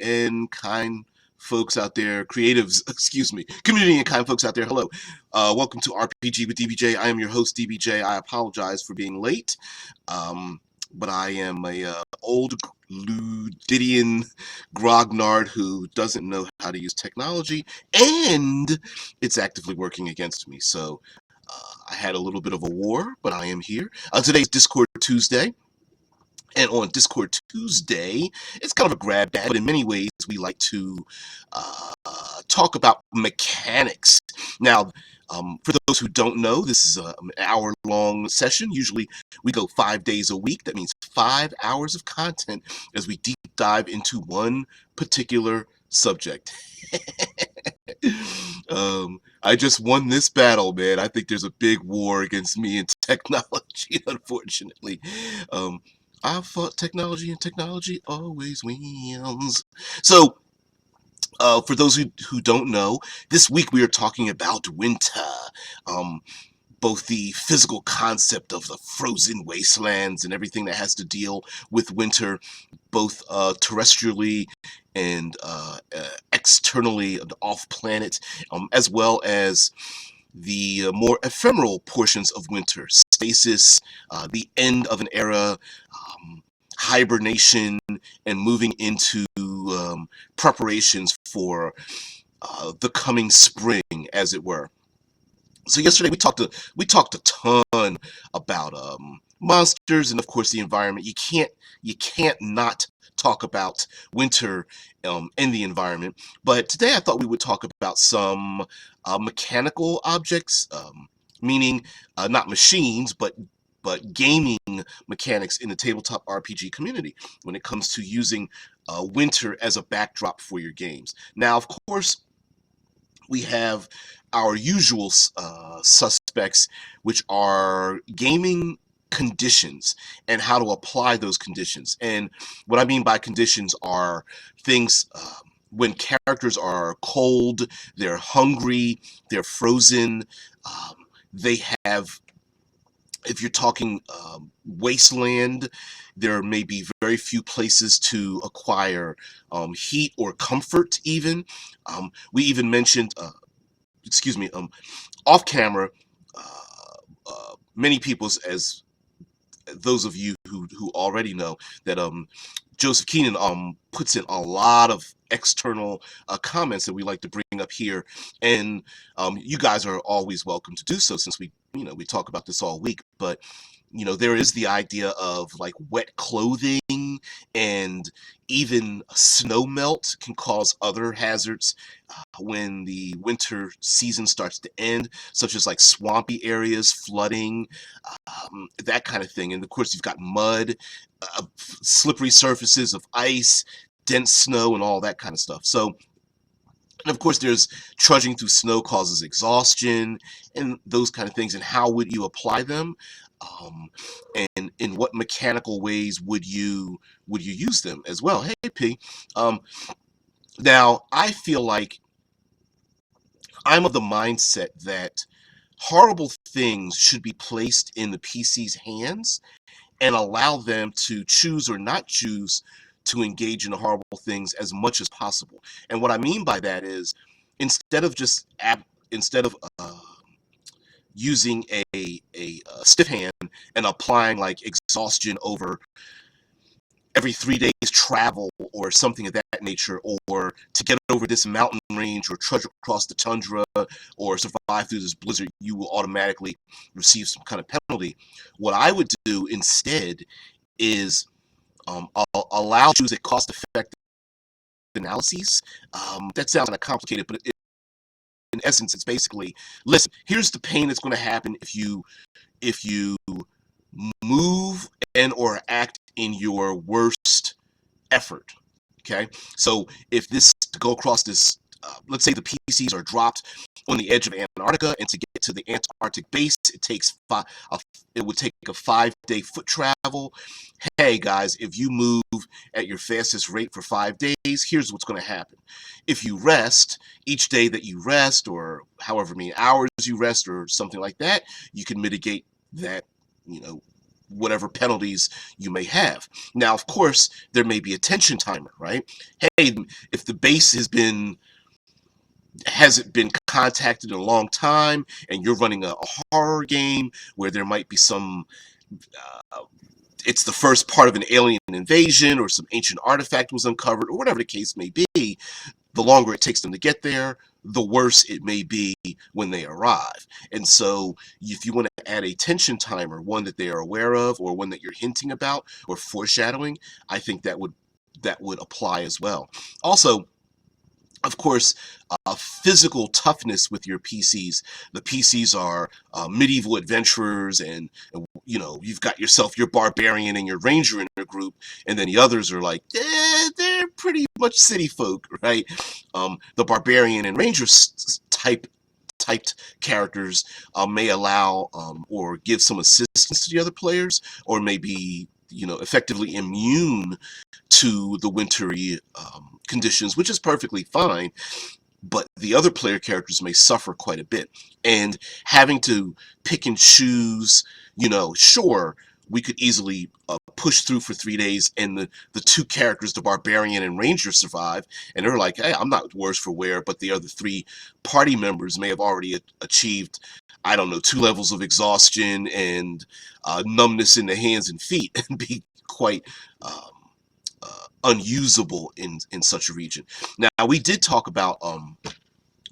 and kind folks out there, creatives, excuse me, community and kind folks out there, hello. Welcome to RPG with DBJ. I am your host, DBJ. I apologize for being late, but I am a old Ludidian grognard who doesn't know how to use technology, and it's actively working against me. So I had a little bit of a war, but I am here. Today's Discord Tuesday. And on Discord Tuesday, it's kind of a grab bag, but in many ways, we like to talk about mechanics. Now, for those who don't know, this is an hour-long session. Usually, we go 5 days a week. That means 5 hours of content as we deep dive into one particular subject. I just won this battle, man. I think there's a big war against me and technology, unfortunately. I fought technology, and technology always wins. So, for those who don't know, this week we are talking about winter. Both the physical concept of the frozen wastelands and everything that has to deal with winter, both terrestrially and externally off-planet, as well as the more ephemeral portions of winter, stasis, the end of an era, hibernation, and moving into preparations for the coming spring, as it were. So yesterday we talked a ton about monsters and of course the environment. You can't not talk about winter in the environment. But today I thought we would talk about some mechanical objects, meaning not machines, but gaming mechanics in the tabletop RPG community when it comes to using winter as a backdrop for your games. Now, of course, we have our usual suspects, which are gaming conditions and how to apply those conditions. And what I mean by conditions are things when characters are cold, they're hungry, they're frozen, they have, if you're talking wasteland, there may be very few places to acquire heat or comfort even. We even mentioned, off camera, many people, as those of you who already know, that Joseph Keenan puts in a lot of external comments that we like to bring up here, and you guys are always welcome to do so, since we talk about this all week. But there is the idea of like wet clothing, and even snow melt can cause other hazards when the winter season starts to end, such as like swampy areas, flooding, that kind of thing. And of course, you've got mud, slippery surfaces of ice, dense snow, and all that kind of stuff. So, and of course, there's trudging through snow causes exhaustion and those kind of things. And how would you apply them? And in what mechanical ways would you use them as well? Hey, P. Now, I feel like I'm of the mindset that horrible things should be placed in the PC's hands and allow them to choose or not choose to engage in the horrible things as much as possible. And what I mean by that is, instead of using a stiff hand and applying like exhaustion over every 3 days travel or something of that nature, or to get over this mountain range or trudge across the tundra or survive through this blizzard, you will automatically receive some kind of penalty. What I would do instead is allow choose a cost-effective analyses. That sounds kind of complicated, but in essence, it's basically, listen, here's the pain that's going to happen if you move and or act in your worst effort. Okay, so if this to go across this, let's say the PCs are dropped on the edge of Antarctica, and to get to the Antarctic base, it would take a 5-day foot travel. Hey guys, if you move at your fastest rate for 5 days, here's what's going to happen. If you rest, each day that you rest, or however many hours you rest, or something like that, you can mitigate that, whatever penalties you may have. Now, of course, there may be a tension timer, right? Hey, if the base hasn't been contacted in a long time, and you're running a horror game where there might be some it's the first part of an alien invasion, or some ancient artifact was uncovered, or whatever the case may be, the longer it takes them to get there, the worse it may be when they arrive. And so if you want to add a tension timer, one that they are aware of, or one that you're hinting about or foreshadowing, I think that would apply as well. Also, of course, physical toughness with your PCs. The PCs are medieval adventurers, and you've got yourself your barbarian and your ranger in your group, and then the others are like, they're pretty much city folk, right? The barbarian and ranger typed characters may allow or give some assistance to the other players, or may be effectively immune to the wintry conditions, which is perfectly fine, but the other player characters may suffer quite a bit. And having to pick and choose, sure, we could easily push through for 3 days, and the two characters, the barbarian and ranger, survive, and they're like, hey, I'm not worse for wear, but the other 3 party members may have already achieved, I don't know, 2 levels of exhaustion and numbness in the hands and feet, and be quite unusable in such a region. Now, we did talk about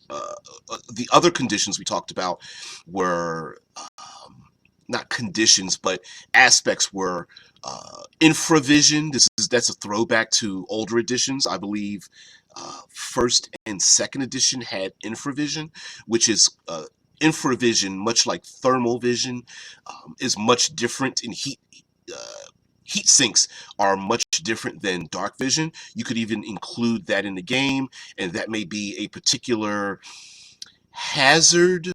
the other conditions we talked about were not conditions, but aspects were infravision. That's a throwback to older editions. I believe first and second edition had infravision, which is infravision, much like thermal vision, is much different in heat. Heat sinks are much different than dark vision. You could even include that in the game, and that may be a particular hazard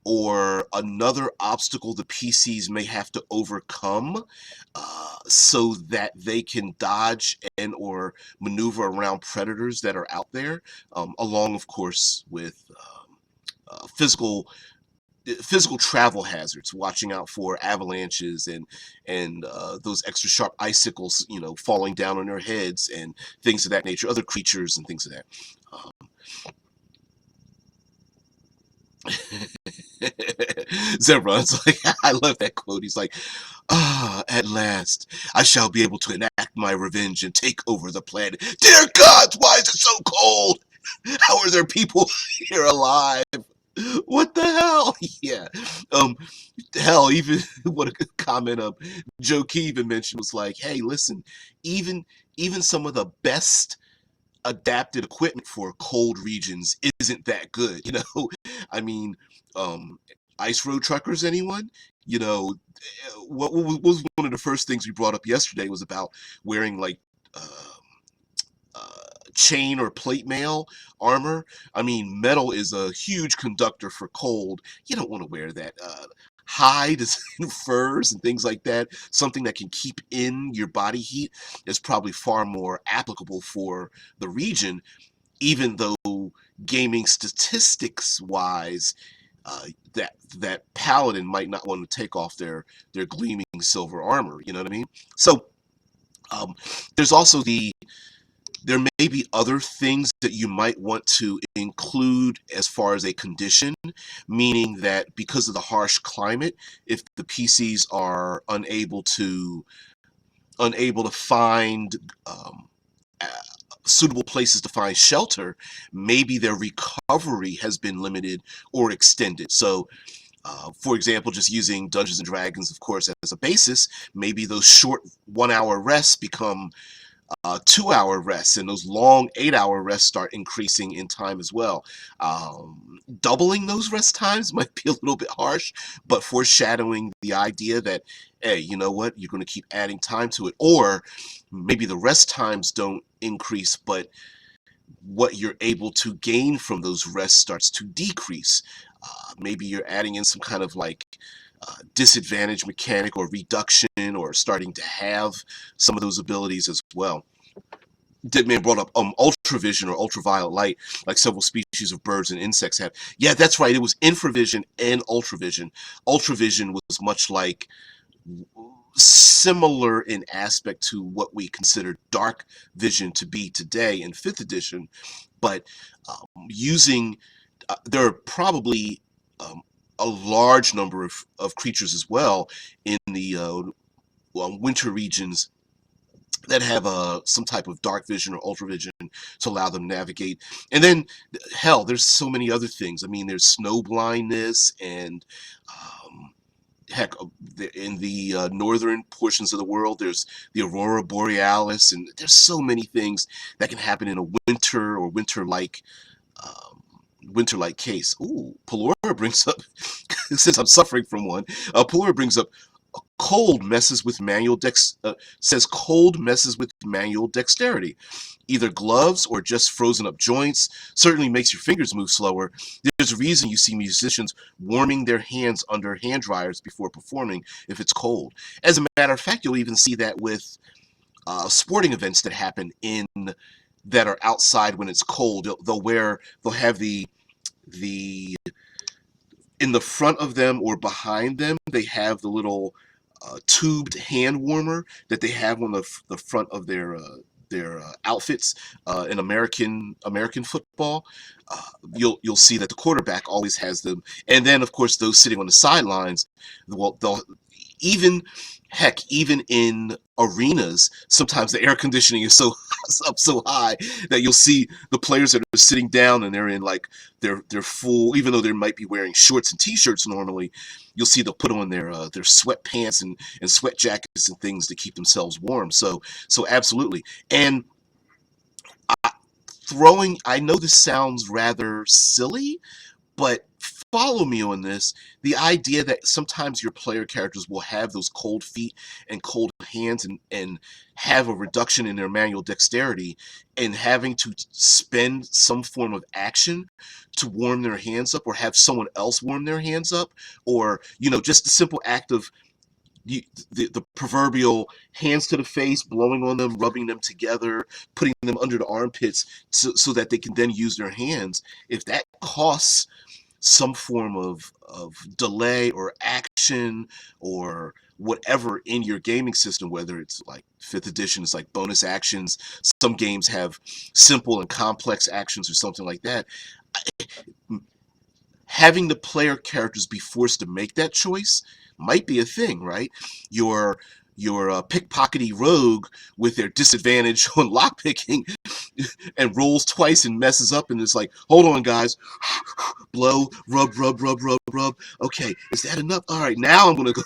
or another obstacle the PCs may have to overcome so that they can dodge and or maneuver around predators that are out there, along, of course, with physical travel hazards, watching out for avalanches and those extra sharp icicles, falling down on their heads and things of that nature, other creatures and things of that. Zebron's like, I love that quote. He's like, at last, I shall be able to enact my revenge and take over the planet. Dear gods, why is it so cold? How are there people here alive? What the hell? Yeah. Hell, even what a good comment Joe Key even mentioned was like, hey, listen, even some of the best adapted equipment for cold regions isn't that good, I mean, ice road truckers, anyone? What was one of the first things we brought up yesterday was about wearing like chain or plate mail armor. I mean, metal is a huge conductor for cold. You don't want to wear that. Hide and furs and things like that, something that can keep in your body heat, is probably far more applicable for the region, even though gaming statistics wise, that paladin might not want to take off their gleaming silver armor. You know what I mean? So there's also there may be other things that you might want to include as far as a condition, meaning that because of the harsh climate, if the PCs are unable to find suitable places to find shelter, maybe their recovery has been limited or extended. So for example, just using Dungeons and Dragons, of course, as a basis, maybe those short 1-hour rests become 2-hour rests, and those long 8-hour rests start increasing in time as well. Doubling those rest times might be a little bit harsh, but foreshadowing the idea that, hey, you know what, you're going to keep adding time to it. Or maybe the rest times don't increase, but what you're able to gain from those rests starts to decrease. Maybe you're adding in some kind of like disadvantage mechanic or reduction, or starting to have some of those abilities as well. Deadman brought up ultravision or ultraviolet light, like several species of birds and insects have. Yeah, that's right. It was infravision and ultravision. Ultravision was much like similar in aspect to what we consider dark vision to be today in 5th edition, but using there are probably a large number of creatures as well in the winter regions that have some type of dark vision or ultra vision to allow them to navigate. And then, hell, there's so many other things. I mean, there's snow blindness and heck, in the northern portions of the world, there's the aurora borealis, and there's so many things that can happen in a winter or um, winter-like case. Ooh, Pelora brings up, since I'm suffering from one, Pelora brings up cold messes with says cold messes with manual dexterity. Either gloves or just frozen up joints certainly makes your fingers move slower. There's a reason you see musicians warming their hands under hand dryers before performing if it's cold. As a matter of fact, you'll even see that with sporting events that happen that are outside when it's cold. They'll have the in the front of them or behind them, they have the little tubed hand warmer that they have on the front of their outfits in American football. You'll see that the quarterback always has them, and then of course those sitting on the sidelines, they'll even even in arenas, sometimes the air conditioning is so up so high that you'll see the players that are sitting down and they're in like their full, even though they might be wearing shorts and t-shirts normally, you'll see they'll put on their sweatpants and sweat jackets and things to keep themselves warm. So absolutely. And I, I know this sounds rather silly, but follow me on this. The idea that sometimes your player characters will have those cold feet and cold hands and have a reduction in their manual dexterity, and having to spend some form of action to warm their hands up or have someone else warm their hands up, or just the simple act of the proverbial hands to the face, blowing on them, rubbing them together, putting them under the armpits so that they can then use their hands. If that costs some form of delay or action or whatever in your gaming system, whether it's like 5th edition, it's like bonus actions. Some games have simple and complex actions or something like that. Having the player characters be forced to make that choice might be a thing, right? Your pickpockety rogue with their disadvantage on lockpicking and rolls twice and messes up, and it's like, hold on, guys, blow, rub, rub, rub, rub, rub. Okay, is that enough? All right, now I'm gonna go,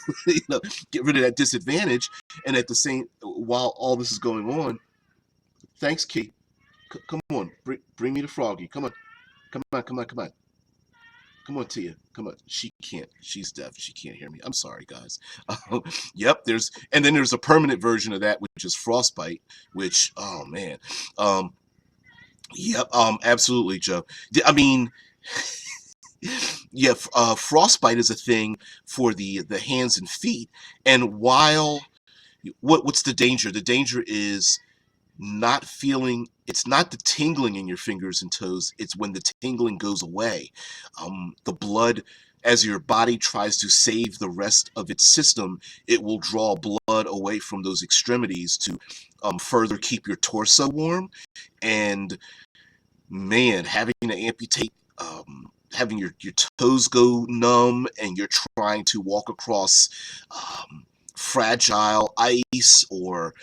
get rid of that disadvantage, and at the same while all this is going on, thanks, Key. Come on, bring me the froggy. Come on, come on, come on, come on. Come on, Tia. Come on. She can't. She's deaf. She can't hear me. I'm sorry, guys. Yep. And then there's a permanent version of that, which is Frostbite. Which, oh man. Um, yep. Absolutely, Joe. I mean, yeah. Frostbite is a thing for the hands and feet. And what's the danger? The danger is not feeling, it's not the tingling in your fingers and toes, it's when the tingling goes away. The blood, as your body tries to save the rest of its system, it will draw blood away from those extremities to further keep your torso warm. And man, having to amputate, having your toes go numb, and you're trying to walk across fragile ice or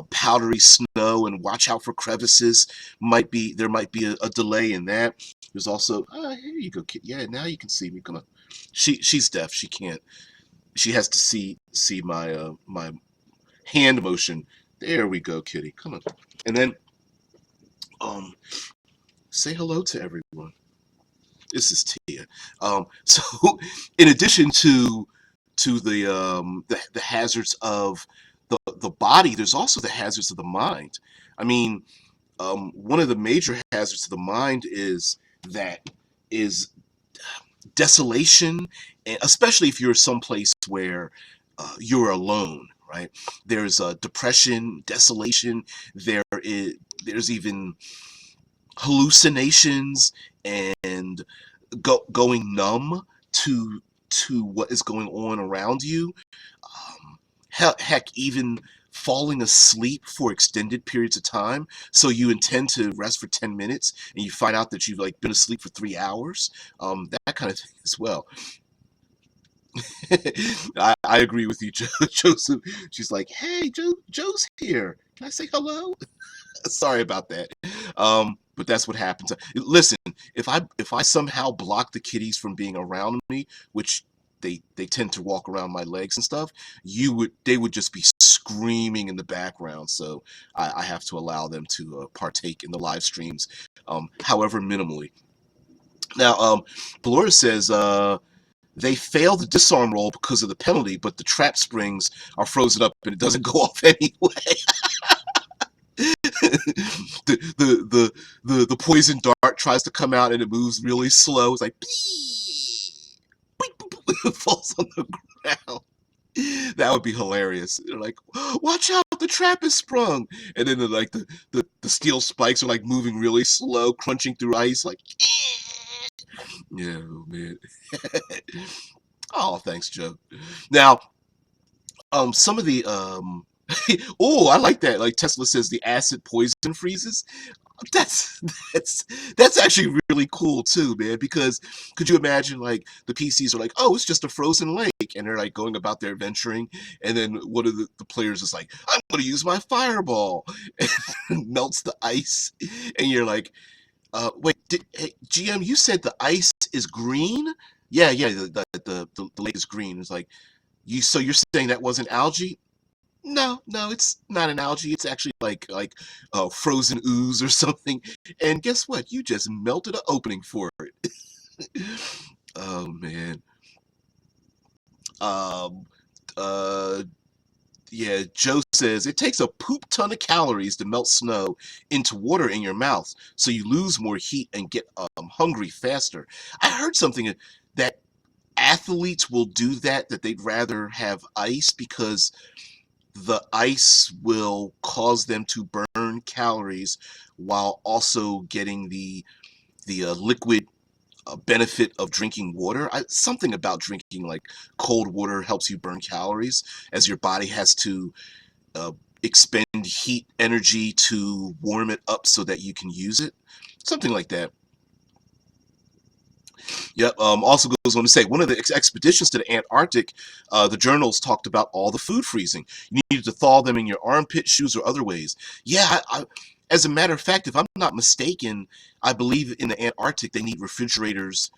powdery snow and watch out for crevices, there might be a delay in that. There's also, here you go, kid. Yeah, now you can see me. Come on. She's deaf. She can't. She has to see my hand motion. There we go, kitty. Come on. And then say hello to everyone. This is Tia. So in addition to the hazards of the body, there's also the hazards of the mind. I mean, one of the major hazards of the mind is desolation, and especially if you're someplace where you're alone, right? There's depression, desolation. There's even hallucinations and going numb to what is going on around you. heck, even falling asleep for extended periods of time. So you intend to rest for 10 minutes and you find out that you've like been asleep for 3 hours. That kind of thing as well. I agree with you, Joseph. She's like, hey, Joe's here. Can I say hello? Sorry about that. But that's what happens. Listen, if I somehow block the kitties from being around me, which they tend to walk around my legs and stuff, they would just be screaming in the background. So I have to allow them to partake in the live streams, however minimally. Now, Belora says they fail the disarm roll because of the penalty, but the trap springs are frozen up and it doesn't go off anyway. The poison dart tries to come out and it moves really slow. It's like it falls on the ground. That would be hilarious. They're like, watch out, the trap is sprung. And then the steel spikes are like moving really slow, crunching through ice, like yeah, oh, man. Oh, thanks, Joe. Now, some of the oh, I like that. Like Tesla says, the acid poison freezes. That's that's actually really cool too, man. Because could you imagine like the PCs are like, oh, it's just a frozen lake, and they're like going about their adventuring, and then one of the players is like, I'm going to use my fireball, and melts the ice, and you're like, wait, hey, GM, you said the ice is green? Yeah, yeah, the lake is green. It's like so you're saying that wasn't algae? No, no, it's not an algae. It's actually like frozen ooze or something. And guess what? You just melted an opening for it. Oh man. Um. Uh. Yeah. Joe says it takes a poop ton of calories to melt snow into water in your mouth, so you lose more heat and get hungry faster. I heard something that athletes will do that they'd rather have ice because the ice will cause them to burn calories while also getting the liquid benefit of drinking water. Something about drinking like cold water helps you burn calories as your body has to uh, expend heat energy to warm it up so that you can use it. Something like that. Yep. Also goes on to say one of the expeditions to the Antarctic, the journals talked about all the food freezing. You needed to thaw them in your armpit, shoes, or other ways. Yeah. As a matter of fact, if I'm not mistaken, I believe in the Antarctic they need refrigerators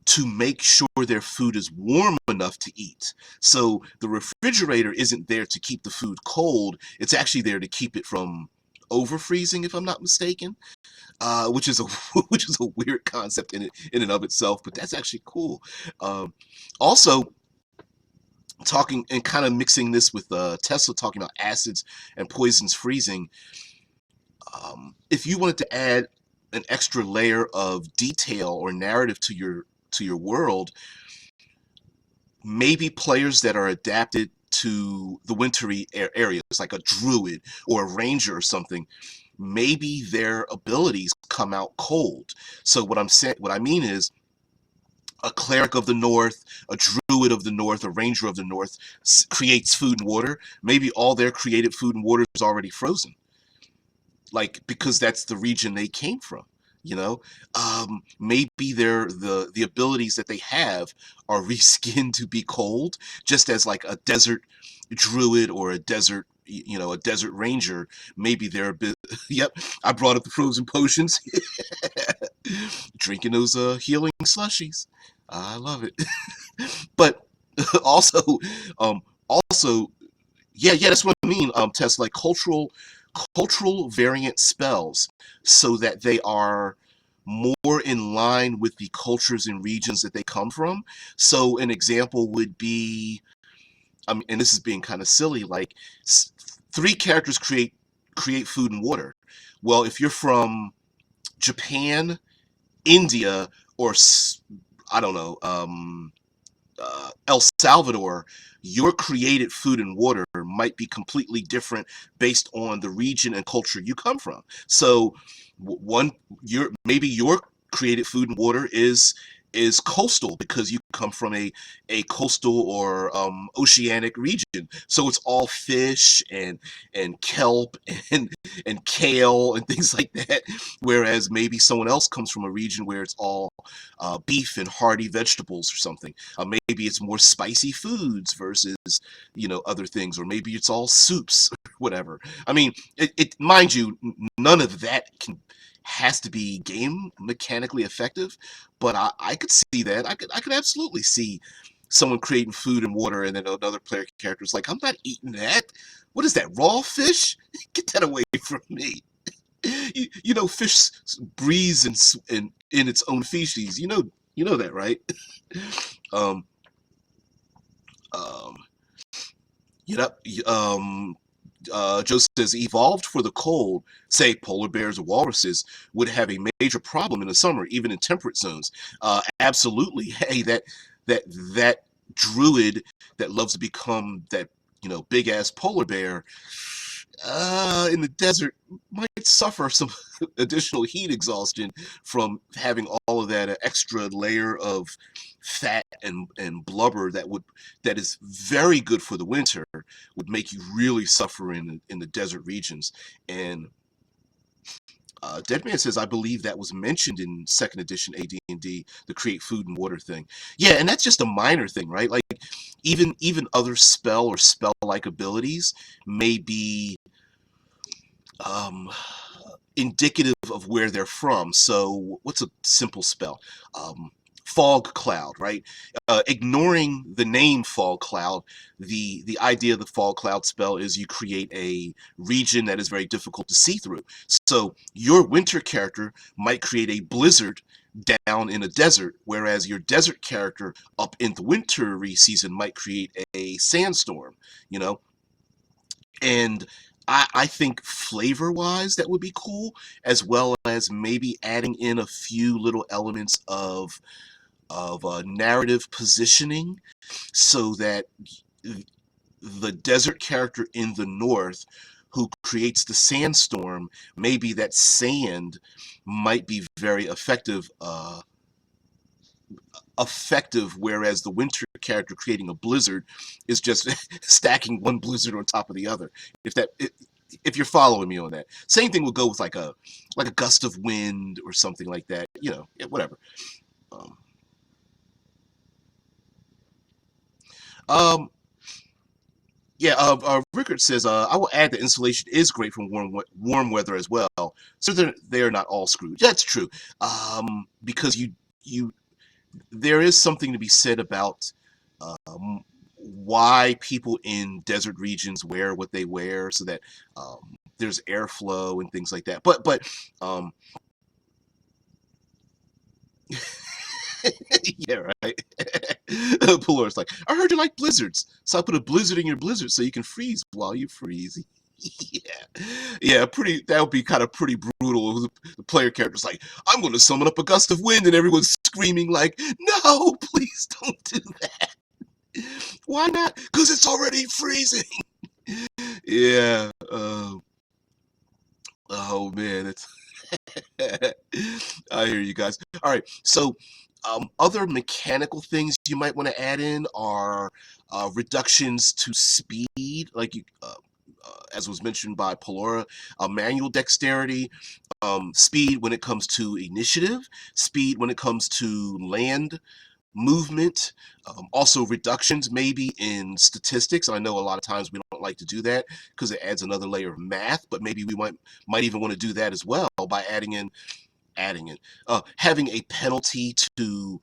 to make sure their food is warm enough to eat. So the refrigerator isn't there to keep the food cold. It's actually there to keep it from over freezing, if I'm not mistaken. Which is a which is a weird concept in and of itself, but that's actually cool. Also, talking and kind of mixing this with Tesla talking about acids and poisons freezing. If you wanted to add an extra layer of detail or narrative to your world, maybe players that are adapted to the wintry areas, like a druid or a ranger or something, maybe their abilities come out cold. So what I mean is a cleric of the north, a druid of the north, a ranger of the north creates food and water. Maybe all their created food and water is already frozen, like because that's the region they came from. You know, maybe the abilities that they have are reskinned to be cold, just as like a desert druid or a desert a desert ranger. Maybe they're a bit. Yep, I brought up the frozen potions. Drinking those healing slushies. I love it. But also, also, yeah, that's what I mean. Test like cultural variant spells so that they are more in line with the cultures and regions that they come from. So an example would be, and this is being kind of silly, like three characters create food and water. Well, if you're from Japan, India, or I don't know, El Salvador, your created food and water might be completely different based on the region and culture you come from. So maybe your created food and water is is coastal because you come from a coastal or oceanic region, so it's all fish and kelp and kale and things like that, whereas maybe someone else comes from a region where it's all beef and hearty vegetables or something. Maybe it's more spicy foods versus other things, or maybe it's all soups or whatever. I mean, it mind you, none of that has to be game mechanically effective, but I could see that. I could absolutely see someone creating food and water, and then another player character is like, I'm not eating that. What is that, raw fish? Get that away from me. Fish breathes in its own feces. You know that, right? um, um, you know, Joe says, evolved for the cold, say polar bears or walruses, would have a major problem in the summer, even in temperate zones. Absolutely. Hey, that druid that loves to become that big ass polar bear in the desert might suffer some additional heat exhaustion from having all of that extra layer of fat and blubber that is very good for the winter, would make you really suffer in the desert regions. And Deadman says, I believe that was mentioned in second edition AD&D, the create food and water thing. Yeah, and that's just a minor thing, right? Like even other spell or spell-like abilities may be um, indicative of where they're from. So what's a simple spell? Fog cloud, right? Ignoring the name fog cloud, the idea of the fog cloud spell is you create a region that is very difficult to see through. So your winter character might create a blizzard down in a desert, whereas your desert character up in the wintry season might create a sandstorm, you know? And I think flavor-wise, that would be cool, as well as maybe adding in a few little elements of narrative positioning, so that the desert character in the north who creates the sandstorm, maybe that sand might be very effective, whereas the winter character creating a blizzard is just stacking one blizzard on top of the other. If you're following me on that, same thing would go with like a gust of wind or something like that. Yeah, whatever. Um, um, yeah, Rickard says, I will add that insulation is great from warm weather as well, so they're not all screwed. That's true, because you there is something to be said about why people in desert regions wear what they wear, so that there's airflow and things like that. But um, yeah, right. Pillar-ist like, I heard you like blizzards, so I put a blizzard in your blizzard so you can freeze while you freeze. Yeah, yeah, pretty. That would be kind of pretty brutal. The player character's like, I'm going to summon up a gust of wind, and everyone's screaming like, no, please don't do that. Why not? Because it's already freezing. Yeah. Oh man, it's. I hear you guys. All right, so other mechanical things you might want to add in are reductions to speed, like as was mentioned by Polora, manual dexterity, speed when it comes to initiative, speed when it comes to land movement, also reductions maybe in statistics. I know a lot of times we don't like to do that because it adds another layer of math, but maybe we might even want to do that as well by adding in having a penalty to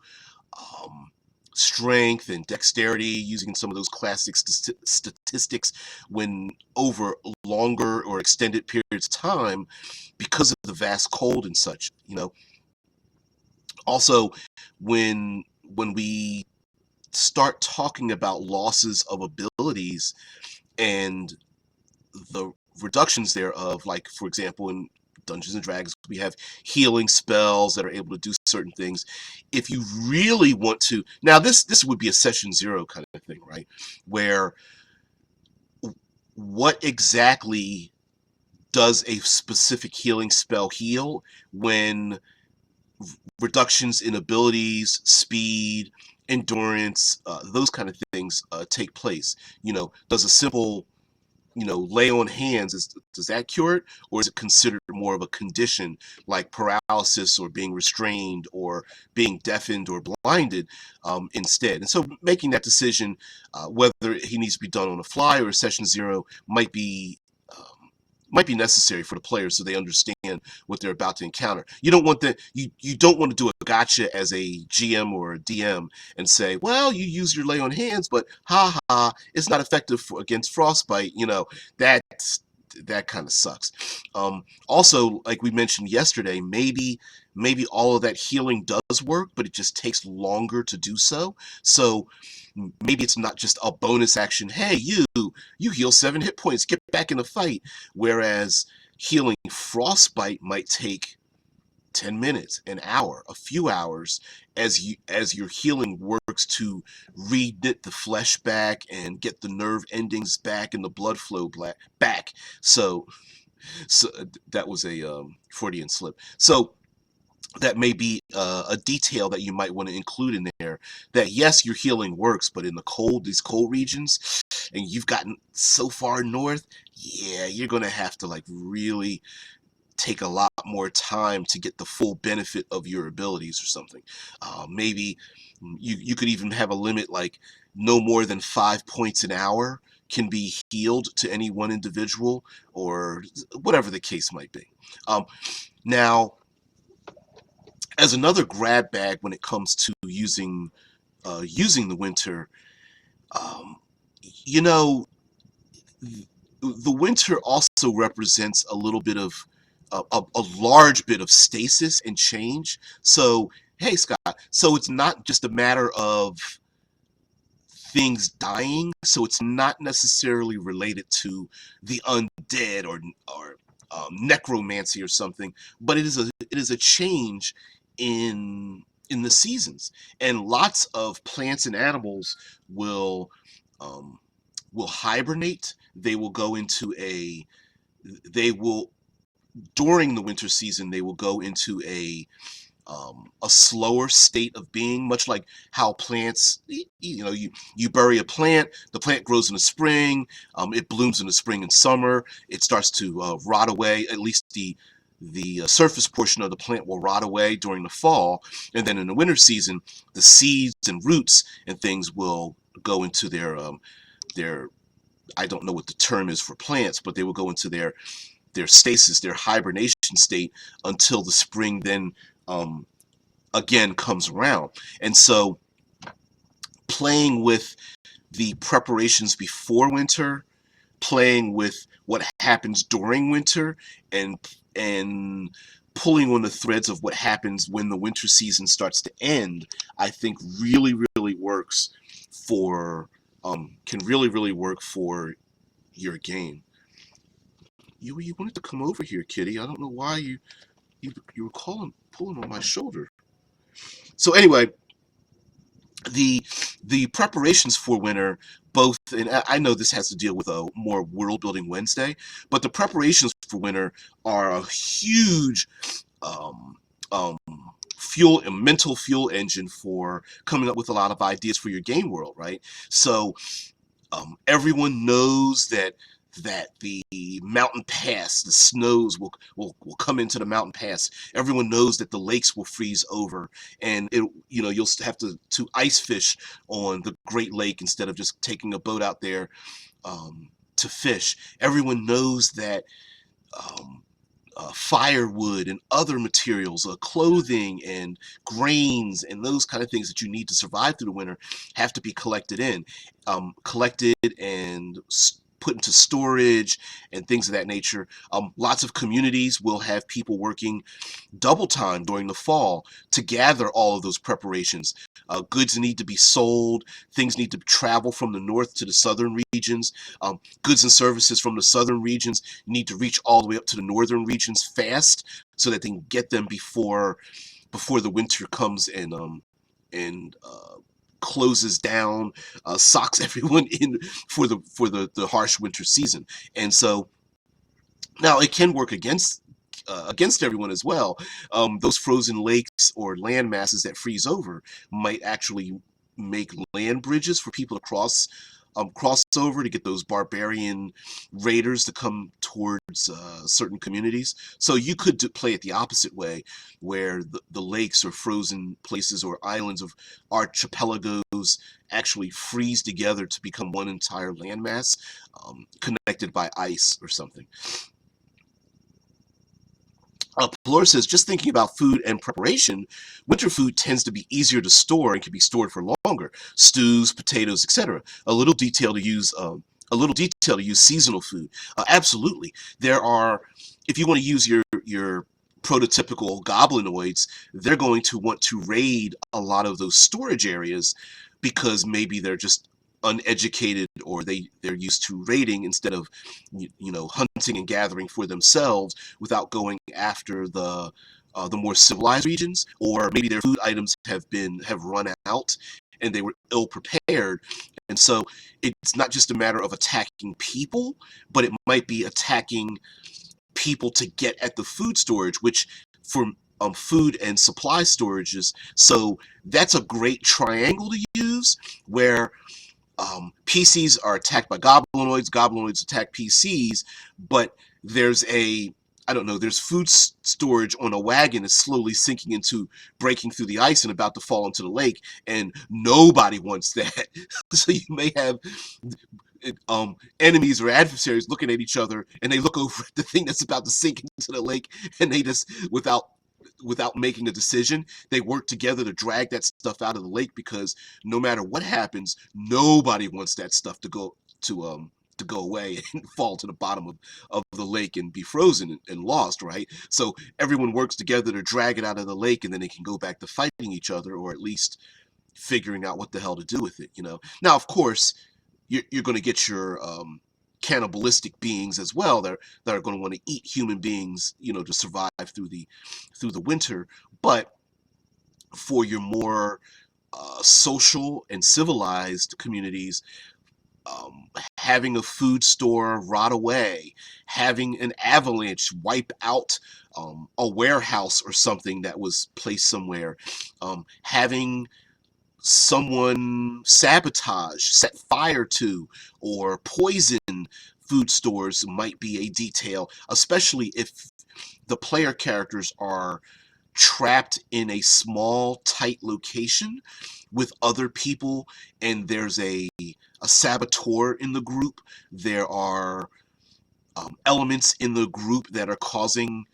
um, strength and dexterity, using some of those classic statistics when over longer or extended periods of time because of the vast cold and such. Also, when we start talking about losses of abilities and the reductions thereof, like for example in Dungeons and Dragons we have healing spells that are able to do certain things. If you really want to, now this would be a session 0 kind of thing, right, where what exactly does a specific healing spell heal when reductions in abilities, speed, endurance, those kind of things take place. Does a simple lay on hands, does that cure it, or is it considered more of a condition like paralysis or being restrained or being deafened or blinded instead? And so making that decision, whether he needs to be done on the fly or session zero, might be necessary for the players so they understand what they're about to encounter. You don't want you don't want to do a gotcha as a GM or a DM and say, well, you use your lay on hands, but ha ha, it's not effective against Frostbite. That kind of sucks. Also, like we mentioned yesterday, maybe all of that healing does work, but it just takes longer to do so. So maybe it's not just a bonus action. Hey, you heal 7 hit points, get back in the fight. Whereas healing Frostbite might take 10 minutes, an hour, a few hours as your healing works to reknit the flesh back and get the nerve endings back and the blood flow back. So that was a Freudian slip. So that may be a detail that you might want to include in there, that yes, your healing works, but in these cold regions, and you've gotten so far north, yeah, you're going to have to like really take a lot more time to get the full benefit of your abilities or something. Maybe you could even have a limit like no more than 5 points an hour can be healed to any one individual, or whatever the case might be. Now, as another grab bag when it comes to using the winter, um, you know, the winter also represents a little bit of a large bit of stasis and change. So, hey, Scott, so it's not just a matter of things dying. So it's not necessarily related to the undead or necromancy or something, but it is a change in the seasons, and lots of plants and animals will um, will hibernate. They will during the winter season they will go into a slower state of being, much like how plants, you bury a plant, the plant grows in the spring, it blooms in the spring and summer, it starts to rot away, at least the surface portion of the plant will rot away during the fall, and then in the winter season, the seeds and roots and things will go into their I don't know what the term is for plants, but they will go into their stasis, their hibernation state until the spring then um, again comes around. And so playing with the preparations before winter, playing with what happens during winter, and pulling on the threads of what happens when the winter season starts to end, I think really, really works for can really, really work for your game. You wanted to come over here, kitty. I don't know why you were pulling on my shoulder. So anyway, the preparations for winter, both, and I know this has to deal with a more world building Wednesday, but the preparations for winter are a huge um, um, fuel and mental fuel engine for coming up with a lot of ideas for your game world, right? So everyone knows that the mountain pass, the snows will come into the mountain pass. Everyone knows that the lakes will freeze over, and you'll have to ice fish on the Great Lake instead of just taking a boat out there to fish. Everyone knows that um, firewood and other materials, clothing and grains and those kind of things that you need to survive through the winter have to be collected and put into storage and things of that nature. Lots of communities will have people working double time during the fall to gather all of those preparations. Goods need to be sold. Things need to travel from the north to the southern regions. Goods and services from the southern regions need to reach all the way up to the northern regions fast so that they can get them before the winter comes and closes down, socks everyone in for the harsh winter season. And so now it can work against everyone as well. Those frozen lakes or land masses that freeze over might actually make land bridges for people to cross over to get those barbarian raiders to come towards certain communities. So you could play it the opposite way, where the lakes or frozen places or islands of archipelagos actually freeze together to become one entire landmass, connected by ice or something. Pelor says, just thinking about food and preparation, winter food tends to be easier to store and can be stored for longer. Stews, potatoes, etc. A little detail to use. Seasonal food. Absolutely, there are. If you want to use your prototypical goblinoids, they're going to want to raid a lot of those storage areas because maybe they're just uneducated, or they're used to raiding instead of hunting and gathering for themselves without going after the more civilized regions, or maybe their food items have run out and they were ill prepared. And so it's not just a matter of attacking people, but it might be attacking people to get at the food storage, which for food and supply storages. So that's a great triangle to use, where PCs are attacked by goblinoids, goblinoids attack PCs, but there's there's food storage on a wagon that's slowly sinking into, breaking through the ice and about to fall into the lake, and nobody wants that. So you may have enemies or adversaries looking at each other, and they look over at the thing that's about to sink into the lake, and they just, without making a decision, they work together to drag that stuff out of the lake, because no matter what happens, nobody wants that stuff to go away and fall to the bottom of the lake and be frozen and lost, right? So everyone works together to drag it out of the lake, and then they can go back to fighting each other, or at least figuring out what the hell to do with it, Now, of course, you're going to get your cannibalistic beings as well that are going to want to eat human beings, to survive through the winter. But for your more social and civilized communities, having a food store rot away, having an avalanche wipe out a warehouse or something that was placed somewhere, having someone sabotage, set fire to, or poison food stores might be a detail, especially if the player characters are trapped in a small, tight location with other people, and there's a saboteur in the group. There are elements in the group that are causing,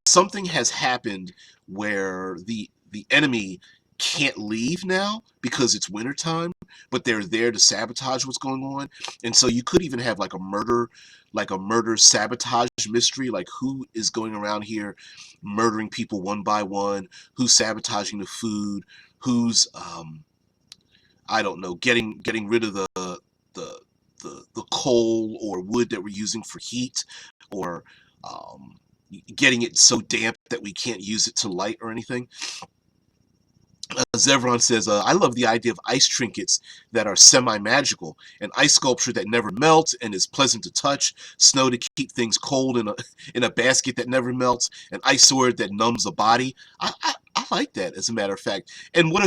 something has happened where the enemy can't leave now because it's wintertime, but they're there to sabotage what's going on. And so you could even have like a murder sabotage mystery, like who is going around here murdering people one by one, who's sabotaging the food, who's I don't know, getting rid of the coal or wood that we're using for heat, or getting it so damp that we can't use it to light or anything. Zevron says, I love the idea of ice trinkets that are semi-magical, an ice sculpture that never melts and is pleasant to touch, snow to keep things cold in a basket that never melts, an ice sword that numbs a body. I like that, as a matter of fact. And what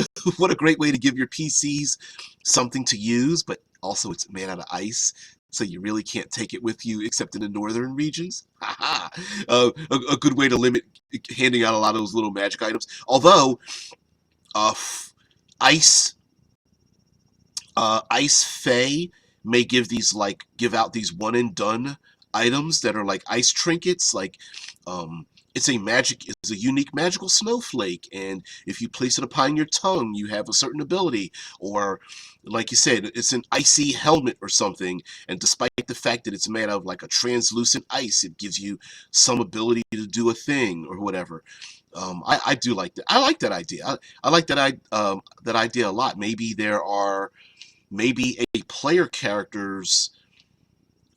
a great way to give your PCs something to use, but also it's made out of ice, so you really can't take it with you except in the northern regions. A good way to limit handing out a lot of those little magic items. Although ice fae may give out these one and done items that are like ice trinkets, like it's a unique magical snowflake, and if you place it upon your tongue, you have a certain ability. Or, like you said, it's an icy helmet or something, and despite the fact that it's made out of like a translucent ice, it gives you some ability to do a thing or whatever. I do like that. I like that idea. I like that idea a lot. Maybe a player character's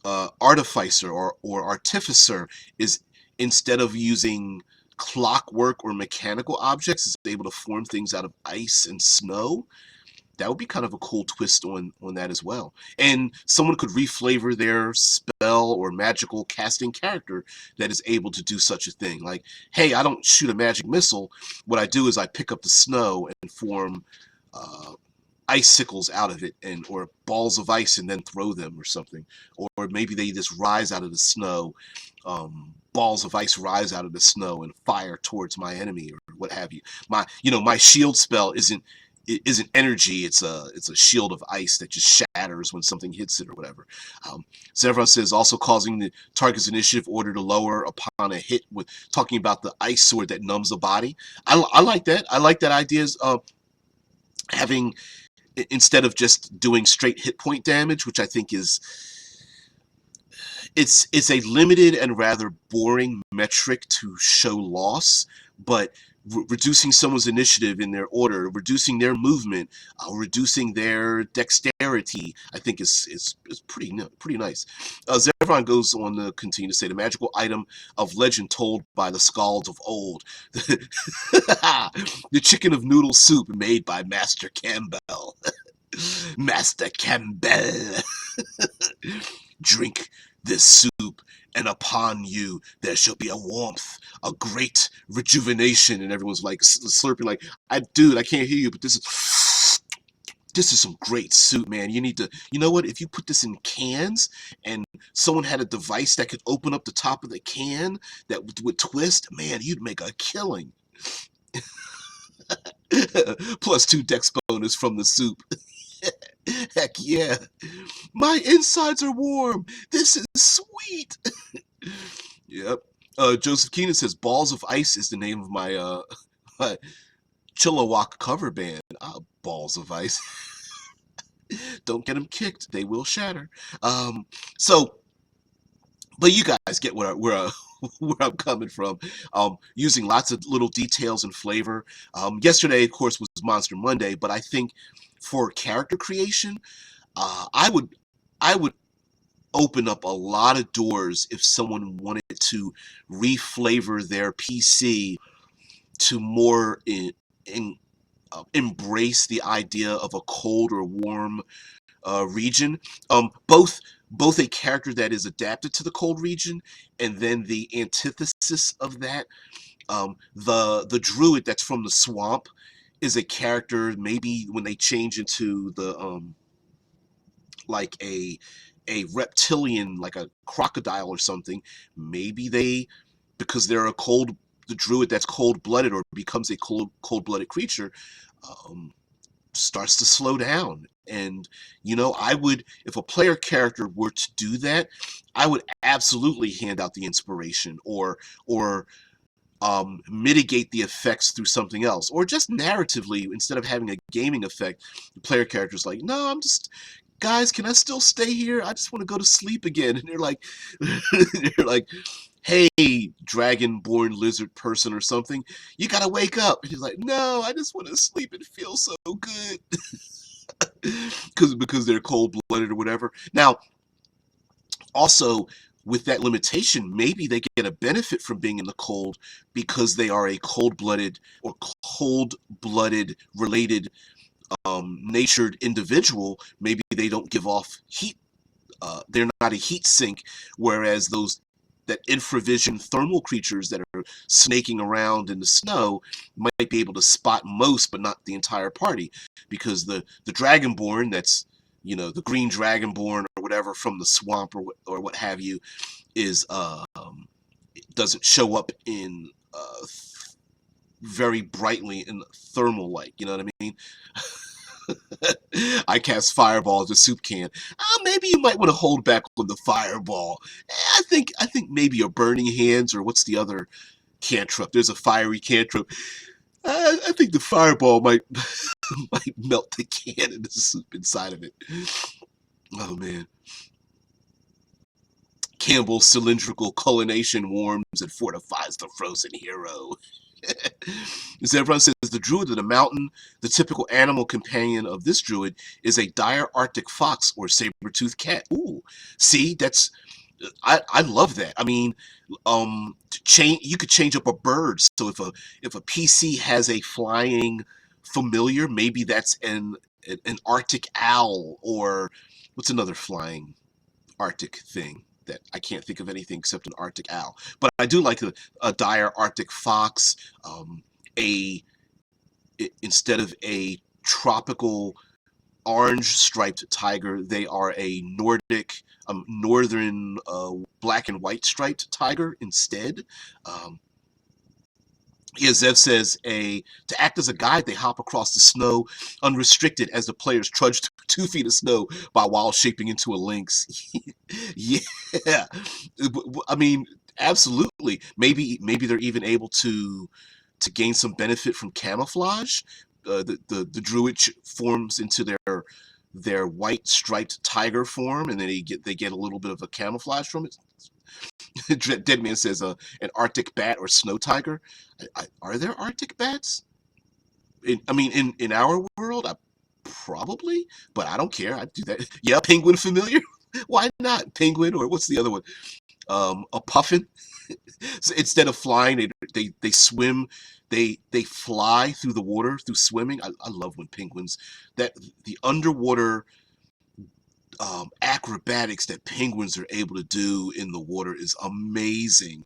artificer or artificer is, instead of using clockwork or mechanical objects, is able to form things out of ice and snow. That would be kind of a cool twist on that as well. And someone could reflavor their spell spell or magical casting character that is able to do such a thing. Like, hey, I don't shoot a magic missile. What I do is I pick up the snow and form icicles out of it, and or balls of ice, and then throw them or something. Or maybe they just rise out of the snow. Balls of ice rise out of the snow and fire towards my enemy or what have you. My shield spell isn't energy. It's a shield of ice that just shatters when something hits it or whatever. Zevron says also causing the target's initiative order to lower upon a hit, with talking about the ice sword that numbs the body. I like that. I like that idea of having, instead of just doing straight hit point damage, which I think is it's a limited and rather boring metric to show loss, but reducing someone's initiative in their order, reducing their movement, reducing their dexterity, I think is pretty nice. Zevron goes on to continue to say, the magical item of legend told by the skalds of old, the chicken of noodle soup made by Master Campbell. Master Campbell. Drink this soup, and upon you there shall be a warmth, a great rejuvenation. And everyone's like slurping, like, I can't hear you, but this is some great soup, man. You need to, you know what, if you put this in cans and someone had a device that could open up the top of the can that would twist, man, you'd make a killing. Plus 2 dex bonus from the soup. Heck yeah. My insides are warm. This is sweet. Yep. Joseph Keenan says, Balls of Ice is the name of my my Chilliwack cover band. Balls of Ice. Don't get them kicked. They will shatter. So, but you guys get where I'm coming from. Using lots of little details and flavor. Yesterday, of course, was Monster Monday, but I think for character creation, I would open up a lot of doors if someone wanted to reflavor their PC to more embrace the idea of a cold or warm region. Both a character that is adapted to the cold region, and then the antithesis of that. The druid that's from the swamp is a character, maybe when they change into the like a reptilian, like a crocodile or something, maybe they, because they're the druid that's cold-blooded or becomes a cold-blooded creature, starts to slow down. And I would, if a player character were to do that, I would absolutely hand out the inspiration, or mitigate the effects through something else, or just narratively, instead of having a gaming effect, the player character's like, no, guys, can I still stay here? I just want to go to sleep again. And they're like, hey, dragon-born lizard person or something, you gotta wake up. And he's like, no, I just want to sleep. It feels so good. because they're cold-blooded or whatever. Now, also, with that limitation, maybe they get a benefit from being in the cold because they are a cold-blooded or cold-blooded related natured individual. Maybe they don't give off heat. They're not a heat sink, whereas that infravision thermal creatures that are snaking around in the snow might be able to spot most, but not the entire party, because the dragonborn, that's the green dragonborn or whatever from the swamp or what have you, is doesn't show up in very brightly in thermal light. You know what I mean? I cast fireball as a soup can. Maybe you might want to hold back on the fireball. I think maybe a burning hands, or what's the other cantrip? There's a fiery cantrip. I think the fireball might melt the can and the soup inside of it. Oh man. Campbell's cylindrical culination warms and fortifies the frozen hero. As everyone says, the druid of the mountain, the typical animal companion of this druid, is a dire Arctic fox or saber-toothed cat. Ooh, see, I love that. I mean, you could change up a bird. So if a PC has a flying familiar, maybe that's an Arctic owl, or what's another flying Arctic thing? that I can't think of anything except an Arctic owl. But I do like a dire Arctic fox, instead of a tropical orange striped tiger, they are a Nordic, northern black and white striped tiger instead. Yeah, Zev says to act as a guide, they hop across the snow unrestricted as the players trudge 2 feet of snow while shaping into a lynx. Yeah, I mean, absolutely. Maybe they're even able to gain some benefit from camouflage. The druid forms into their white striped tiger form, and then they get a little bit of a camouflage from it. Deadman says an Arctic bat or snow tiger. Are there Arctic bats? In our world, probably, but I don't care. I do that. Yeah, penguin familiar. Why not penguin, or what's the other one? A puffin. So instead of flying, they swim. They fly through the water through swimming. I love when penguins, that the underwater acrobatics that penguins are able to do in the water is amazing.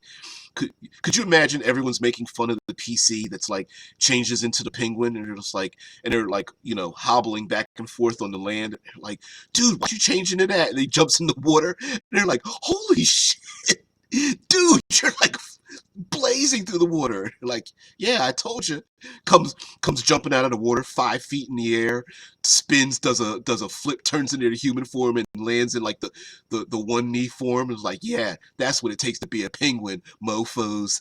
Could you imagine everyone's making fun of the PC that's like changes into the penguin, and they're like hobbling back and forth on the land, like, dude, why you change into that? And he jumps in the water, and they're like, holy shit, dude, you're like blazing through the water. Like, yeah, I told you. Comes jumping out of the water 5 feet in the air, spins, does a flip, turns into the human form, and lands in like the one knee form. It's like, yeah, that's what it takes to be a penguin, mofos.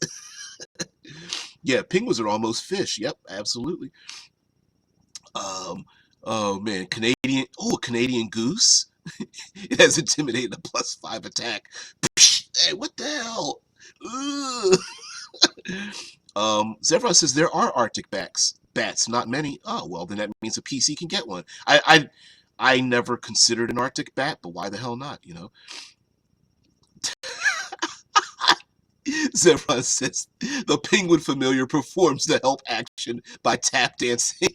Yeah, penguins are almost fish. Yep, absolutely. Oh man, Canadian goose. It has intimidated a +5 attack. Hey, what the hell? Zevron says there are Arctic bats, not many. Oh well, then that means a PC can get one. I never considered an Arctic bat, but why the hell not? Zevron says the penguin familiar performs the help action by tap dancing.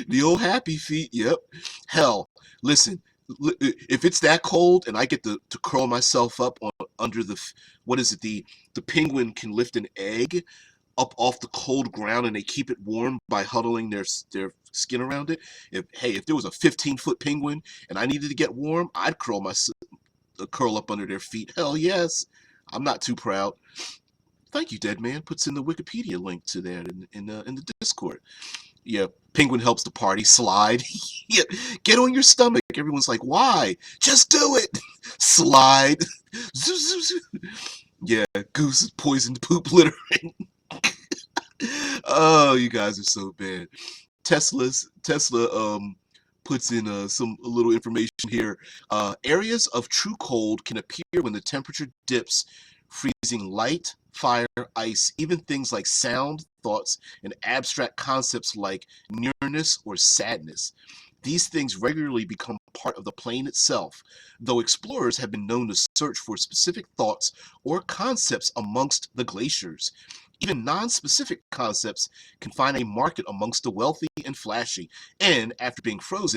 The old happy feet. Yep. Hell, listen. If it's that cold and I get to curl myself up under what is it? The penguin can lift an egg up off the cold ground, and they keep it warm by huddling their skin around it. If there was a 15-foot penguin and I needed to get warm, I'd curl up under their feet. Hell yes. I'm not too proud. Thank you, Dead Man. Puts in the Wikipedia link to that in the Discord. Yeah, penguin helps the party slide. Yeah, get on your stomach. Everyone's like, why? Just do it. Slide. Yeah, goose is poisoned poop littering. Oh, you guys are so bad. Tesla puts in a little information here. Areas of true cold can appear when the temperature dips, freezing light, fire, ice, even things like sound, thoughts, and abstract concepts like nearness or sadness. These things regularly become part of the plane itself, though explorers have been known to search for specific thoughts or concepts amongst the glaciers. Even non-specific concepts can find a market amongst the wealthy and flashy, and after being frozen,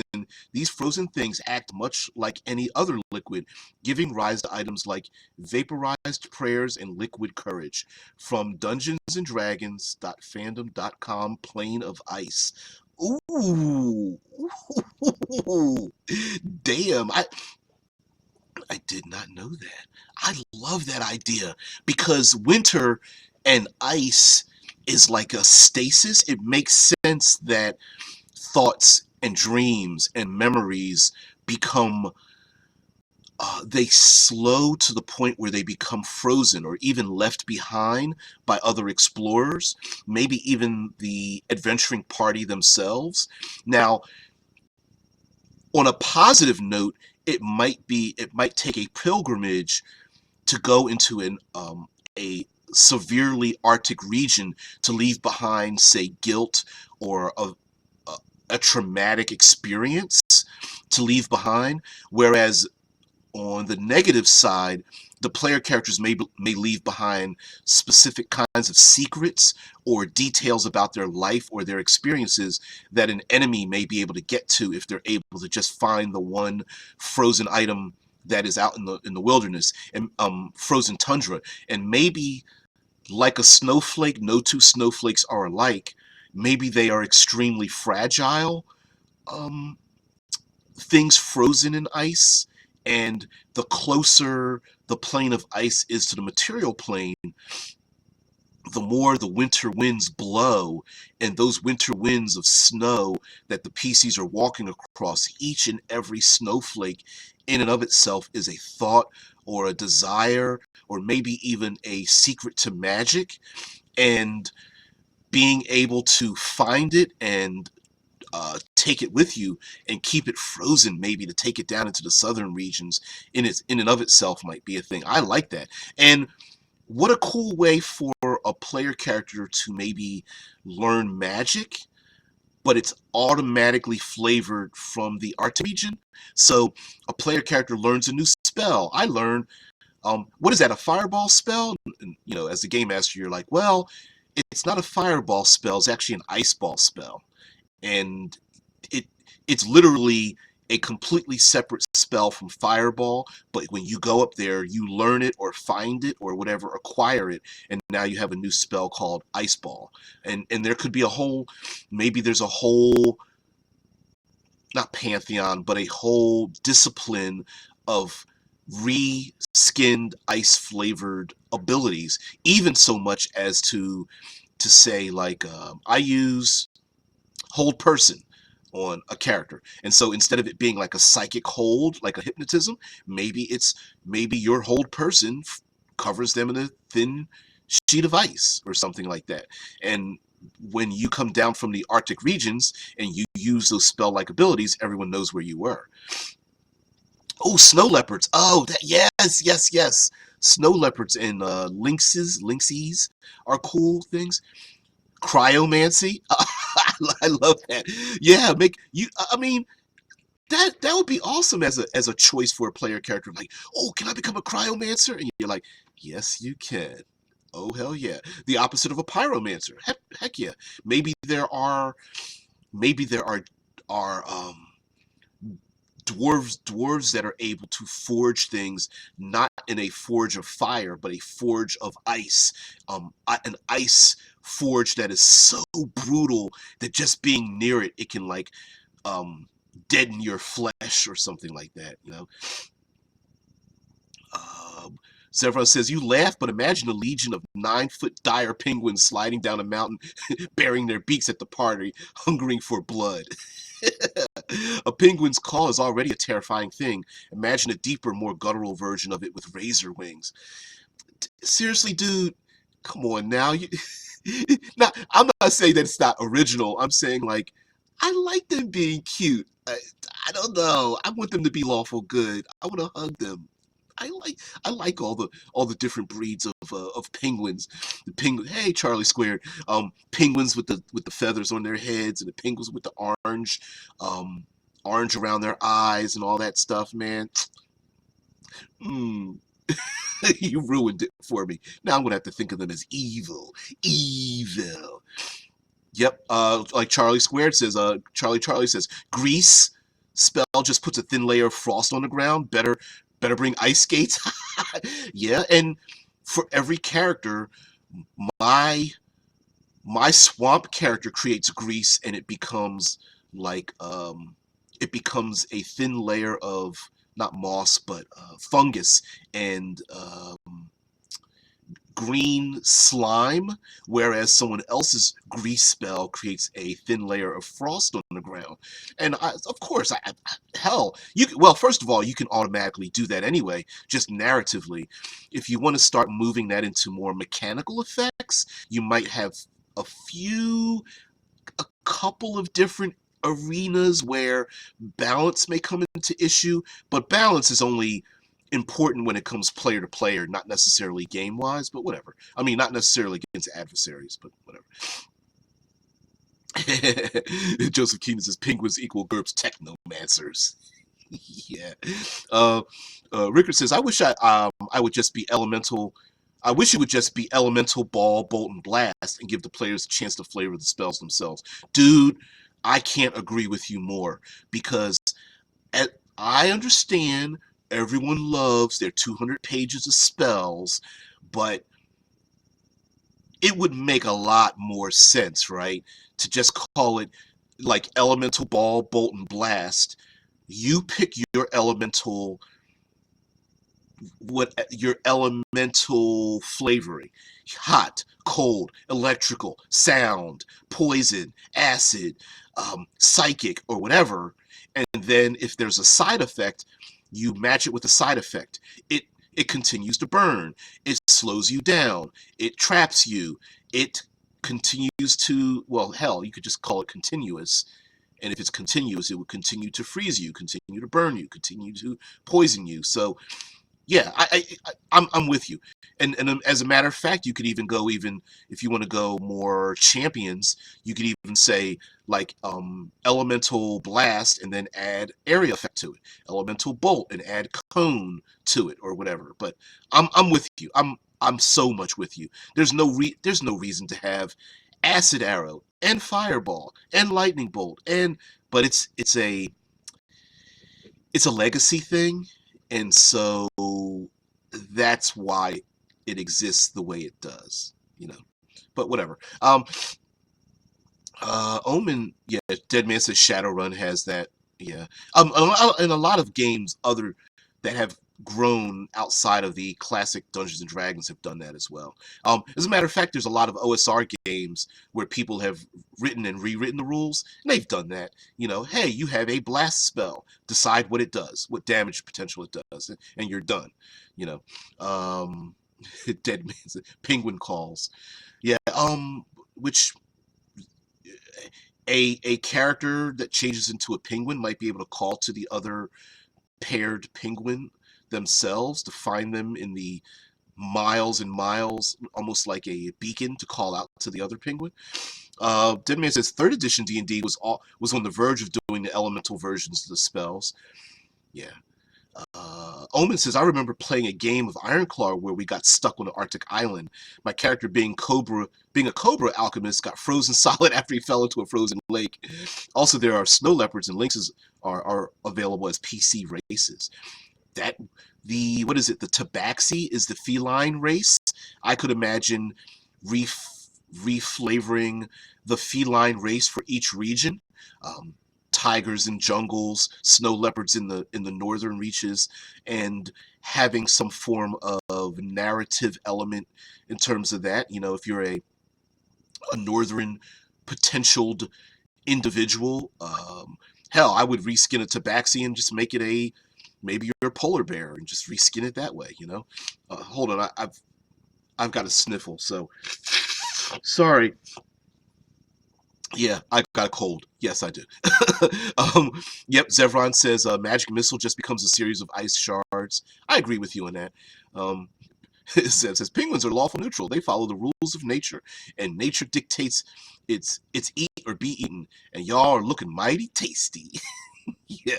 these frozen things act much like any other liquid, giving rise to items like vaporized prayers and liquid courage. From DungeonsandDragons.fandom.com, Plane of Ice. Ooh, damn! I did not know that. I love that idea because winter and ice is like a stasis. It makes sense that thoughts and dreams and memories become they slow to the point where they become frozen or even left behind by other explorers, maybe even the adventuring party themselves. Now, on a positive note, it might take a pilgrimage to go into a severely Arctic region to leave behind, say, guilt or a traumatic experience to leave behind, whereas on the negative side, the player characters may leave behind specific kinds of secrets or details about their life or their experiences that an enemy may be able to get to if they're able to just find the one frozen item that is out in the wilderness and frozen tundra, and maybe like a snowflake, no two snowflakes are alike. Maybe they are extremely fragile things frozen in ice, and the closer the plane of ice is to the material plane, the more the winter winds blow, and those winter winds of snow that the PCs are walking across, each and every snowflake in and of itself is a thought or a desire or maybe even a secret to magic, and being able to find it and take it with you and keep it frozen, maybe to take it down into the southern regions in and of itself might be a thing. I like that. And what a cool way for a player character to maybe learn magic, but it's automatically flavored from the Arctic region. So a player character learns a new spell. I learn, what is that, a fireball spell? And, you know, as the game master, you're like, well, it's not a fireball spell, it's actually an ice ball spell. And it's literally a completely separate spell from fireball, but when you go up there, you learn it or find it or whatever, acquire it, and now you have a new spell called ice ball. And there could be a whole, maybe there's a whole, not pantheon, but a whole discipline of re-skinned ice flavored abilities, even so much as to say, like, I use hold person on a character, and so instead of it being like a psychic hold, like a hypnotism, maybe your hold person covers them in a thin sheet of ice or something like that. And when you come down from the Arctic regions and you use those spell-like abilities, everyone knows where you were. Oh, snow leopards. Oh, yes. Snow leopards and lynxes are cool things. Cryomancy. I love that. Yeah, make you. I mean, that would be awesome as a choice for a player character. Like, oh, can I become a cryomancer? And you're like, yes, you can. Oh, hell yeah. The opposite of a pyromancer. Heck yeah. Maybe there are dwarves that are able to forge things not in a forge of fire, but a forge of ice. An ice forge that is so brutal that just being near it, it can like deaden your flesh or something like that, you know. Zevron says, you laugh, but imagine a legion of 9-foot dire penguins sliding down a mountain, bearing their beaks at the party, hungering for blood. A penguin's call is already a terrifying thing. Imagine a deeper, more guttural version of it with razor wings. Seriously, dude, come on now. Now, I'm not saying that it's not original. I'm saying, like, I like them being cute. I don't know. I want them to be lawful good. I want to hug them. I like all the different breeds of penguins. The penguin, hey Charlie Squared, penguins with the feathers on their heads, and the penguins with the orange around their eyes and all that stuff, man. You ruined it for me. Now I'm gonna have to think of them as evil. Yep. Like Charlie Squared says. Charlie says, grease spell just puts a thin layer of frost on the ground. Better bring ice skates. Yeah, and for every character, my swamp character creates grease, and it becomes like it becomes a thin layer of not moss but fungus and green slime, whereas someone else's grease spell creates a thin layer of frost on the ground. And of course, hell, well, first of all, you can automatically do that anyway, just narratively. If you want to start moving that into more mechanical effects, you might have a couple of different arenas where balance may come into issue, but balance is only important when it comes player to player, not necessarily game wise, but whatever. I mean, not necessarily against adversaries, but whatever. Joseph Keenan says penguins equal GURPS technomancers. Yeah. Rickard says, I wish I would just be elemental. I wish it would just be elemental, ball, bolt, and blast, and give the players a chance to flavor the spells themselves. Dude, I can't agree with you more, because I understand everyone loves their 200 pages of spells, but it would make a lot more sense, right? To just call it like elemental ball, bolt, and blast. You pick your elemental, what your elemental flavoring: hot, cold, electrical, sound, poison, acid, psychic, or whatever. And then if there's a side effect, you match it with the side effect. It continues to burn. It slows you down. It traps you. It continues to, well, hell, you could just call it continuous. And if it's continuous, it would continue to freeze you, continue to burn you, continue to poison you. So yeah, I'm with you. And as a matter of fact, you could even go, even if you want to go more champions, you could even say like elemental blast and then add area effect to it, elemental bolt and add cone to it or whatever. But I'm with you. I'm so much with you. There's no reason to have acid arrow and fireball and lightning bolt, and but it's a legacy thing, and so that's why it exists the way it does, you know. But whatever. Omen, yeah, Deadman says Shadowrun has that, yeah. And a lot of games other that have grown outside of the classic Dungeons and Dragons have done that as well. As a matter of fact, there's a lot of OSR games where people have written and rewritten the rules, and they've done that. You know, hey, you have a blast spell. Decide what it does, what damage potential it does, and you're done. You know, Dead Man's Penguin Calls. Yeah, which a character that changes into a penguin might be able to call to the other paired penguin themselves to find them in the miles and miles, almost like a beacon to call out to the other penguin. Deadman says third edition D&D was on the verge of doing the elemental versions of the spells. Yeah. Omen says, I remember playing a game of Ironclaw where we got stuck on an Arctic island. My character, being a cobra alchemist, got frozen solid after he fell into a frozen lake. Also, there are snow leopards and lynxes are available as PC races. What is it? The tabaxi is the feline race. I could imagine reflavoring the feline race for each region. Tigers in jungles, snow leopards in the northern reaches, and having some form of narrative element in terms of that. You know, if you're a northern potentialed individual, hell, I would reskin a tabaxi and just make it maybe you're a polar bear and just reskin it that way. You know, hold on, I've got a sniffle, so sorry. Yeah, I got a cold. Yes, I do. Yep, Zevron says magic missile just becomes a series of ice shards. I agree with you on that. It says penguins are lawful neutral. They follow the rules of nature, and nature dictates it's eat or be eaten. And y'all are looking mighty tasty. Yeah.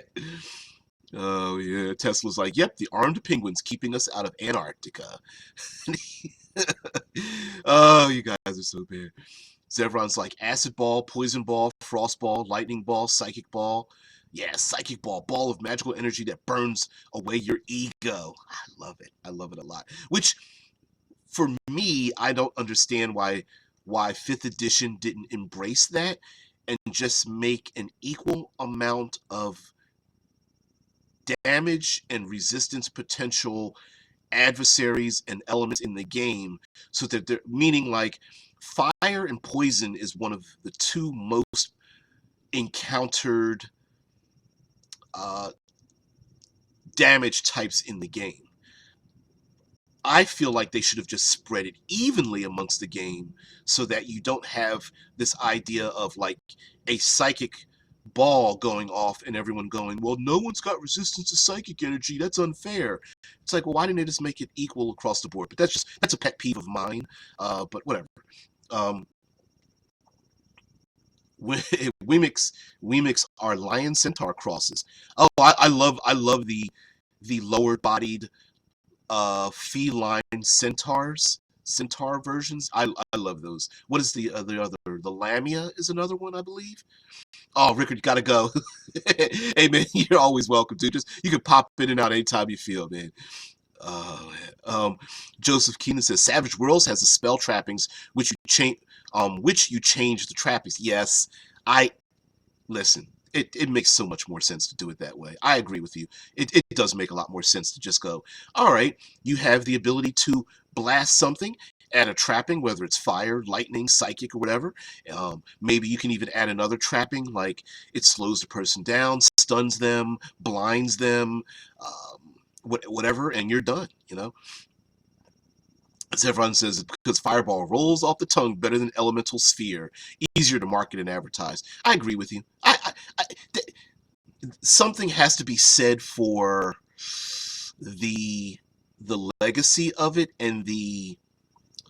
Oh yeah. Tesla's like, yep, the armed penguins keeping us out of Antarctica. Oh, you guys are so bad. Zevron's like acid ball, poison ball, frost ball, lightning ball, psychic ball. Yeah, psychic ball, ball of magical energy that burns away your ego. I love it. I love it a lot. Which, for me, I don't understand why 5th edition didn't embrace that and just make an equal amount of damage and resistance potential adversaries and elements in the game, so that they're, meaning like fire and poison is one of the two most encountered damage types in the game. I feel like they should have just spread it evenly amongst the game so that you don't have this idea of like a psychic ball going off and everyone going, well, no one's got resistance to psychic energy, that's unfair. It's like, well, why didn't they just make it equal across the board? But that's a pet peeve of mine. But whatever. We mix our lion centaur crosses. Oh, I love the lower bodied feline centaurs. centaur versions. I love those. What is the other? The Lamia is another one, I believe. Oh, Rickard, you gotta go. Hey man, you're always welcome to. Just you can pop in and out anytime you feel, man. Oh, man. Joseph Keenan says Savage Worlds has the spell trappings which you change the trappings. Yes, I listen. It makes so much more sense to do it that way. I agree with you. It does make a lot more sense to just go, all right, you have the ability to blast something, add a trapping, whether it's fire, lightning, psychic, or whatever. Maybe you can even add another trapping, like it slows the person down, stuns them, blinds them, whatever, and you're done, you know? As everyone says, because Fireball rolls off the tongue better than Elemental Sphere, easier to market and advertise. I agree with you. Something has to be said for the legacy of it and the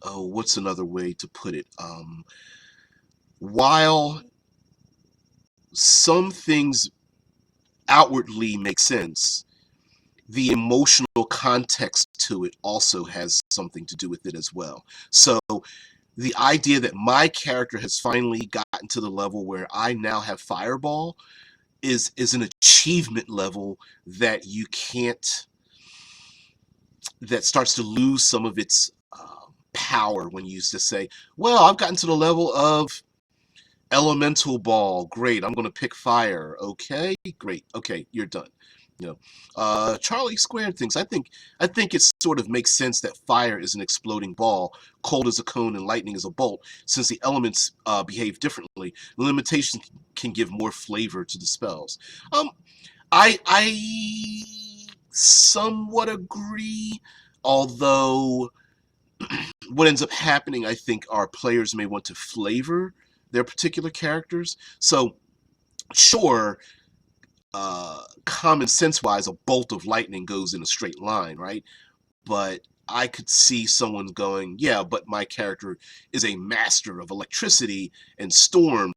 what's another way to put it? While some things outwardly make sense, the emotional context to it also has something to do with it as well. So the idea that my character has finally gotten to the level where I now have Fireball is an achievement level that you can't, that starts to lose some of its power when you just say, well, I've gotten to the level of Elemental Ball. Great, I'm going to pick fire. Okay, great. Okay, you're done. You know, Charlie Squared thinks, I think it sort of makes sense that fire is an exploding ball, cold as a cone, and lightning is a bolt. Since the elements behave differently, the limitations can give more flavor to the spells. I somewhat agree, although what ends up happening, I think, are players may want to flavor their particular characters. So, sure, common sense wise, a bolt of lightning goes in a straight line, right? But I could see someone going, yeah, but my character is a master of electricity and storms